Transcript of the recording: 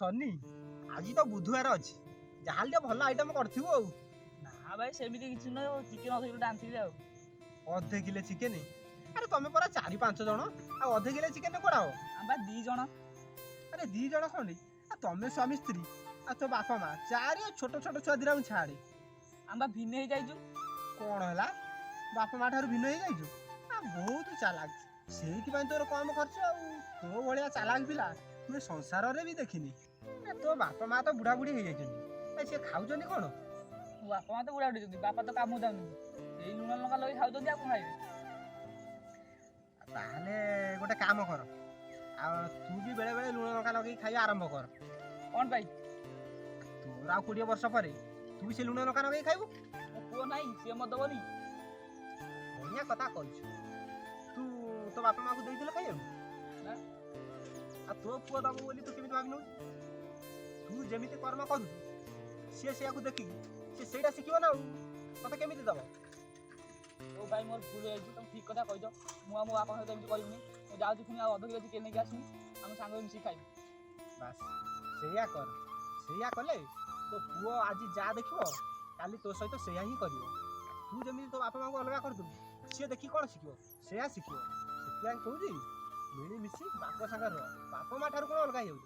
ଶନି ଆଜି ତ ବୁଧବାର ଅଛି ଯାହାହେଲେ ଟିକେ ଭଲ ଆଇଟମ କରିଥିବୁ ଆଉ। ନା ଭାଇ ସେମିତି କିଛି ନୁହେଁ ଚିକେନ ଅଧ କିଲୋ ଆଣିଥିଲି ଆଉ। ଅଧେ କିଲେ ଚିକେନ? ଆରେ ତମେ ପରା 4-5 ଜଣ ଆଉ ଅଧେ କିଲେ ଚିକେନ କୋଉଟା ହବ? ଆମେ ବା 2 ଜଣ। ଆରେ 2 ଜଣ ଖଣ୍ଡେ ତମେ ସ୍ୱାମୀ ସ୍ତ୍ରୀ ଆଉ ତୋ ବାପା ମା 4 ଛୋଟ ଛୋଟ ଛୁଆ ଦିଟାଙ୍କୁ ଛାଡେ। ଆମେ ବା ଭିନ୍ନ ହେଇଯାଇଛୁ। କଣ ହେଲା ବାପା ମା ଠାରୁ ଭିନ୍ନ ହେଇଯାଇଛୁ? ବହୁତ ଚାଲାକ ସେଇଥିପାଇଁ ତୋର କମ ଖର୍ଚ୍ଚ ଆଉ। ତୋ ଭଳିଆ ଚାଲାକ ପିଲା ମୁଁ ସଂସାରରେ ବି ଦେଖିନି। ତୋ ବାପା ମା ତ ବୁଢା ବୁଢୀ ହେଇଯାଇଛନ୍ତି ସିଏ ଖାଉଛନ୍ତି କଣ? ମୋ ବାପା ମା ତ ବୁଢା ଉଠେଇଛନ୍ତି ବାପା ତ କାମକୁ ଯାଉଛନ୍ତି ସେଇ ଲୁଣ ଲଙ୍କା ଲଗେଇ ଖାଉଛନ୍ତି ଆଉ କଣ ଖାଇବେ। ତାହେଲେ ଗୋଟେ କାମ କର ଆଉ ତୁ ବି ବେଳେ ବେଳେ ଲୁଣ ଲଙ୍କା ଲଗେଇକି ଖାଇବା ଆରମ୍ଭ କର। କଣ ପାଇଁ? ତୋର ଆଉ 20 ବର୍ଷ ପରେ ତୁ ବି ସେ ଲୁଣ ଲଙ୍କା ଲଗେଇ ଖାଇବୁ। ମୋ ପୁଅ ନାହିଁ ସିଏ ମତ ଦବନି? ବଢିଆ କଥା କହିଛୁ। ତୁ ତୋ ବାପା ମାକୁ ଦେଇଥିଲୁ ଖାଇବାକୁ? ନା। ଆଉ ତୋ ପୁଅ ଦବ ବୋଲି ତୁ କେମିତି ଭାବି ନଉଛୁ? ତୁ ଯେମିତି କର୍ମ କରୁଛୁ ସିଏ ସେଇଆକୁ ଦେଖିକି ସିଏ ସେଇଟା ଶିଖିବ ନା ଆଉ ତତେ କେମିତି ଦବ? ଓ ଭାଇ ମୋର ଭୁଲ ହେଇଯାଇଛି ତମେ ଠିକ କଥା କହିଛ। ମୁଁ ଆଉ ମୋ ବାପାଙ୍କ ସହିତ ଏମିତି କରିବିନି। ମୁଁ ଯାଉଛି ପୁଣି ଆଉ ଅଧ କିଲୋ ଚିକେନ ନେଇକି ଆସିବି ଆମେ ସାଙ୍ଗ ମିଶିକି ଖାଇବୁ। ବାସ୍ ସେଇଆ କର। ସେଇଆ କଲେ ତୋ ପୁଅ ଆଜି ଯାହା ଦେଖିବ କାଲି ତୋ ସହିତ ସେଇଆ ହିଁ କରିବ। ତୁ ଯେମିତି ତୋ ବାପା ମାଙ୍କୁ ଅଲଗା କରିଦେବୁ ସିଏ ଦେଖିକି କଣ ଶିଖିବ? ସେଇଆ ଶିଖିବ। ସେଥିପାଇଁ କହୁଛି ମିଳିମିଶି ବାପ ସାଙ୍ଗରେ ରହ। ବାପ ମା ଠାରୁ କଣ ଅଲଗା ହେଇଯାଉଛ?